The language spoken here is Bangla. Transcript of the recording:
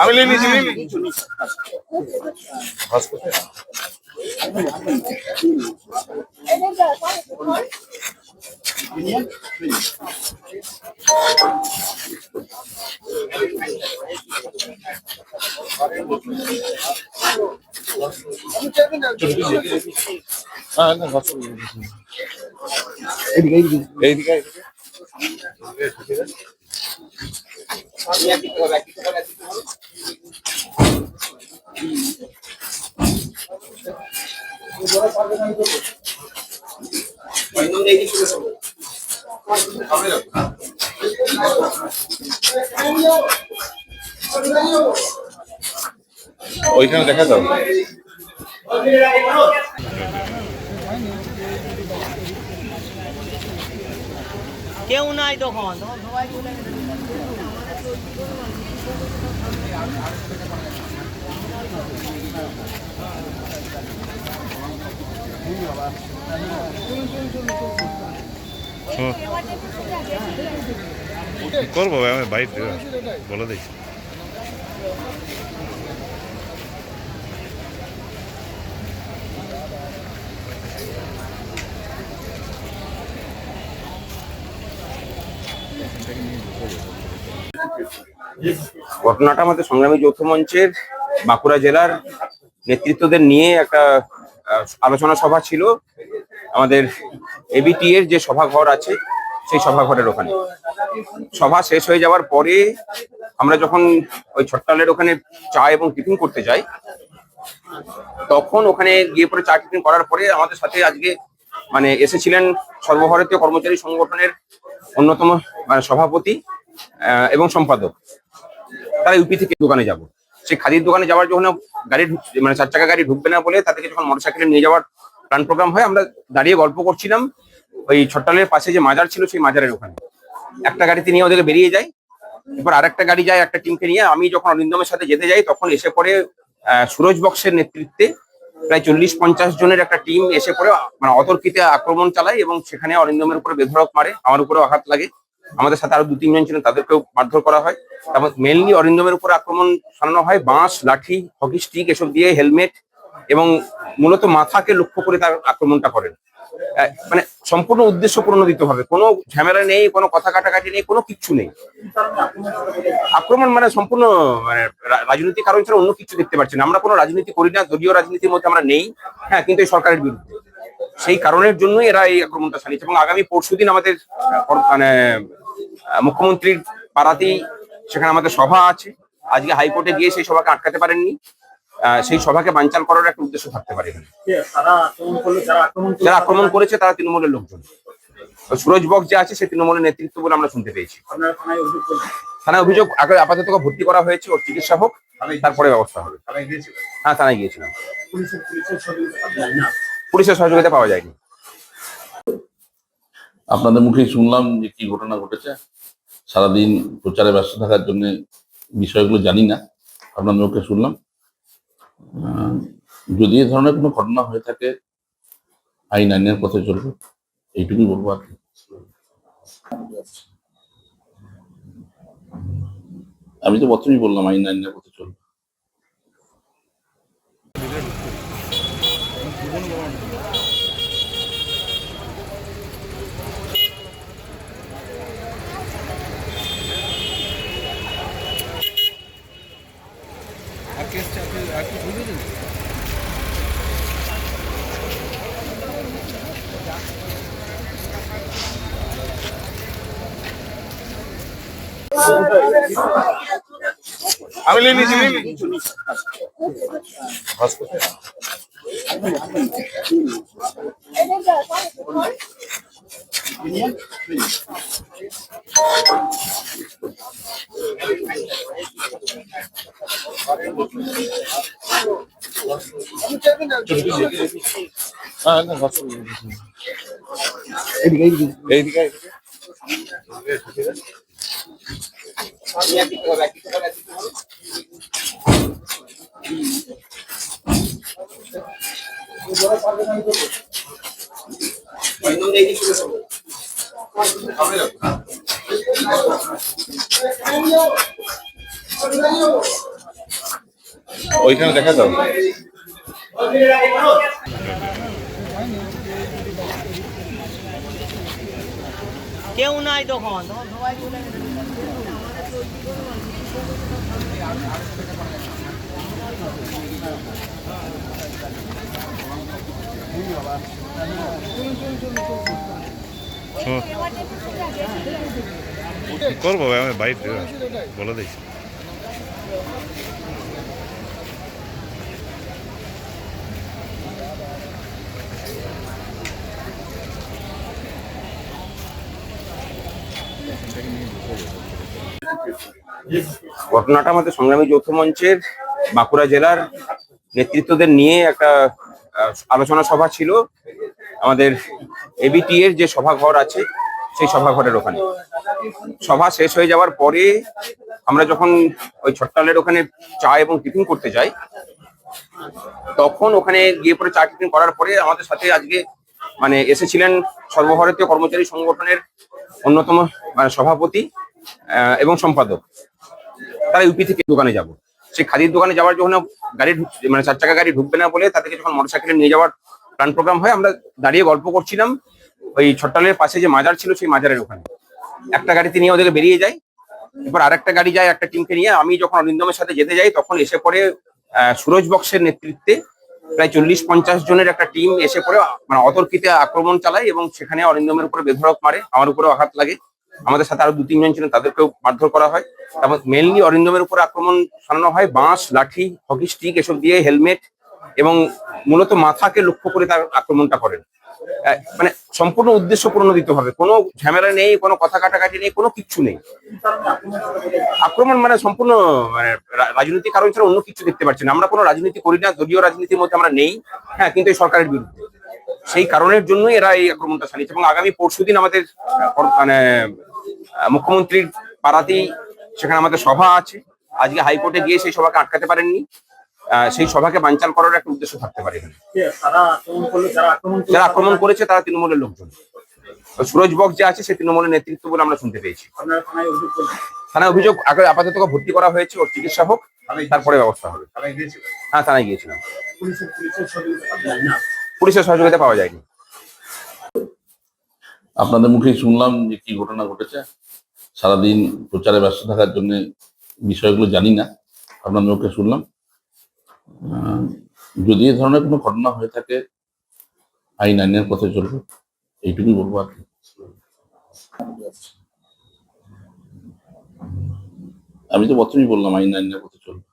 আমি নিয়েছি এইদিকে ওইখানে দেখা যাও। কেউ নাই তখন সবাই চলে গেছে। করবো আমি বাইক বলে দিই। ঘটনাটা আমাদের সংগ্রামী যৌথ মঞ্চের বাঁকুড়া জেলার নেতৃত্বদের নিয়ে একটা আলোচনা সভা ছিল আমাদের এবিটি এর যে সভাঘর আছে সেই সভাঘরের ওখানে। সভা শেষ হয়ে যাওয়ার পরে আমরা যখন ওই ছট্টালের ওখানে চা এবং টিফিন করতে যাই, তখন ওখানে গিয়ে পরে চা টিফিন করার পরে আমাদের সাথে আজকে এসেছিলেন সর্বভারতীয় কর্মচারী সংগঠনের অন্যতম সভাপতি এবং সম্পাদক। তারা ইউপি থেকে দোকানে যাব, সেই খাদির দোকানে যাওয়ার জন্য গাড়ি চার চাকা গাড়ি ঢুকবে না বলে তাদেরকে যখন মোটরসাইকেলে নিয়ে যাওয়ার প্ল্যান প্রোগ্রাম হয়, আমরা দাঁড়িয়ে গল্প করছিলাম ওই ছট্টালের পাশে যে মাজার ছিল সেই মাজারের ওখানে। একটা গাড়িতে নিয়ে ওদেরকে বেরিয়ে যায়, এরপর আরেকটা গাড়ি যায় একটা টিমকে নিয়ে। আমি যখন অরিন্দমের সাথে যেতে যাই তখন এসে পড়ে সুরজ বক্সের নেতৃত্বে প্রায় 40-50 জনের একটা টিম এসে পড়ে অতর্কিতে আক্রমণ চালায় এবং সেখানে অরিন্দমের উপরে বেধড়ক মারে, আমার উপরেও আঘাত লাগে। আমাদের সাথে আরো 2-3 জন ছিলেন, তাদেরকেও মারধর করা হয়। তারপর মেনলি অরিন্দমের উপরে আক্রমণ চালানো হয় বাঁশ, লাঠি, হকি স্টিক এসব দিয়ে, হেলমেট, এবং মূলত মাথাকে লক্ষ্য করে তার আক্রমণটা করেন। সম্পূর্ণ উদ্দেশ্য প্রণোদিত ভাবে, কোনো ঝামেলা নেই, কোনো কথা কাটাকাটি নেই, কোনো কিচ্ছু নেই। আক্রমণ সম্পূর্ণ রাজনৈতিক কারণ ছাড়া অন্য কিছু দেখতে পাচ্ছি না। আমরা কোনো রাজনীতি করি না, দলীয় রাজনীতির মধ্যে আমরা নেই, হ্যাঁ, কিন্তু এই সরকারের বিরুদ্ধে। সেই কারণের জন্যই এরা এই আক্রমণটা চালিয়েছে। এবং আগামী পরশুদিন আমাদের মুখ্যমন্ত্রীর পাড়াতেই সেখানে আমাদের সভা আছে। আজকে হাইকোর্টে গিয়ে সেই সভাকে আটকাতে পারেননি, সেই সভাকে বানচাল করার একটা উদ্দেশ্য থাকতে পারে। যারা আক্রমণ করেছে তারা তৃণমূলের লোকজন। সুরজ বক্স যে আছে সে তৃণমূলের নেতৃত্ব বলে আমরা শুনতে পেয়েছি। থানায় অভিযোগ আপাতত ভর্তি করা হয়েছে, ওর চিকিৎসা হোক, তারপরে ব্যবস্থা হবে। হ্যাঁ, থানায় গিয়েছিলাম, পুলিশের সহযোগিতা পাওয়া যায়নি। আপনাদের মুখেই শুনলাম যে কি ঘটনা ঘটেছে। সারাদিন প্রচারে ব্যস্ত থাকার জন্য বিষয়গুলো জানি না, আপনাদের মুখে শুনলাম। যদি এ ধরনের কোনো ঘটনা হয়ে থাকে আইন আইনের পথে চলবে, এইটুকুই বলবো আর কি। আমি তো প্রথমেই বললাম আইন আইনের পথে চলবে। আমি নিয়েছি ওইখানে দেখা যাও। কেউ নাই তখন তখন সবাই চলে গেছে। করবো ভাই, আমি বাইর বলে দিয়েছি। ঘটনাটা আমাদের সংগ্রামী যৌথ মঞ্চের বাঁকুড়া জেলার নেতৃত্বদের নিয়ে একটা আলোচনা সভা ছিল আমাদের এবিটি এর যে সভাঘর আছে সেই সভাঘরের ওখানে। সভা শেষ হয়ে যাওয়ার পরে আমরা যখন ওই ছট্টালের ওখানে চা এবং টিফিন করতে যাই, তখন ওখানে গিয়ে পরে চা টিফিন করার পরে আমাদের সাথে আজকে মানে এসেছিলেন সর্বভারতীয় কর্মচারী সংগঠনের অন্যতম সভাপতি এবং সম্পাদক। তারা ইউপি থেকে দোকানে যাব, সেই খাদির দোকানে যাওয়ার জন্য গাড়ি মানে 4 চাকা গাড়ি ঢুকবে না বলে তাদেরকে যখন মোটরসাইকেলে নিয়ে যাওয়ার প্ল্যান প্রোগ্রাম হয়, আমরা দাঁড়িয়ে গল্প করছিলাম ওই ছট্টালের পাশে যে মাজার ছিল সেই মাজারের ওখানে। একটা গাড়িতে নিয়ে ওদেরকে বেরিয়ে যায়, এরপর আরেকটা গাড়ি যায় একটা টিমকে নিয়ে। আমি যখন অরিন্দমের সাথে যেতে যাই তখন এসে পড়ে সুরজ বক্সের নেতৃত্বে প্রায় 40-50 জনের একটা টিম এসে পড়ে মানে অতর্কিতে আক্রমণ চালায় এবং সেখানে অরিন্দমের উপরে বেধড়ক মারে, আমার উপরেও আঘাত লাগে। আমাদের সাথে আরো 2-3 জন ছিলেন, তাদেরকেও মারধর করা হয়। তারপর মেনলি অরিন্দমের উপরে আক্রমণ চালানো হয় বাঁশ, লাঠি, হকি স্টিক এসব দিয়ে, হেলমেট, এবং মূলত মাথাকে লক্ষ্য করে তার আক্রমণটা করেন। মানে সম্পূর্ণ উদ্দেশ্য প্রণোদিত ভাবে, কোনো ঝামেলা নেই, কোনো কথা কাটাকাটি নেই, কোনো কিচ্ছু নেই। আক্রমণ মানে সম্পূর্ণ মানে রাজনৈতিক কারণ ছাড়া অন্য কিছু দেখতে পাচ্ছি না। আমরা কোনো রাজনীতি করি না, দলীয় রাজনীতির মধ্যে আমরা নেই, হ্যাঁ, কিন্তু এই সরকারের বিরুদ্ধে। সেই কারণের জন্যই এরা এই আক্রমণটা চালিয়েছে। এবং আগামী পরশুদিন আমাদের মানে মুখ্যমন্ত্রীর পাড়াতেই সেখানে আমাদের সভা আছে। আজকে হাইকোর্টে গিয়ে সেই সভাকে আটকাতে পারেননি, সেই সভাকে বানচাল করার একটা উদ্দেশ্য থাকতে পারে এখানে। যারা আক্রমণ করেছে তারা তৃণমূলের লোকজন। সুরজ বক্স যে আছে সে তৃণমূলের নেতৃত্ব বলে আমরা শুনতে পেয়েছি। থানায় অভিযোগ আপাতত ভর্তি করা হয়েছে, ওর চিকিৎসা হোক, তারপরে ব্যবস্থা হবে। হ্যাঁ, থানায় গিয়েছিলাম, পুলিশের সহযোগিতা পাওয়া যায়নি। আপনাদের মুখেই শুনলাম যে কি ঘটনা ঘটেছে। সারাদিন প্রচারে ব্যস্ত থাকার জন্য বিষয়গুলো জানি না, আপনাদের মুখে শুনলাম। যদি এ ধরনের কোনো ঘটনা হয়ে থাকে আইন আইনের পথে চলবে, এইটুকুই বলবো আর কি। আমি তো প্রথমেই বললাম আইন আইনের পথে চলবে।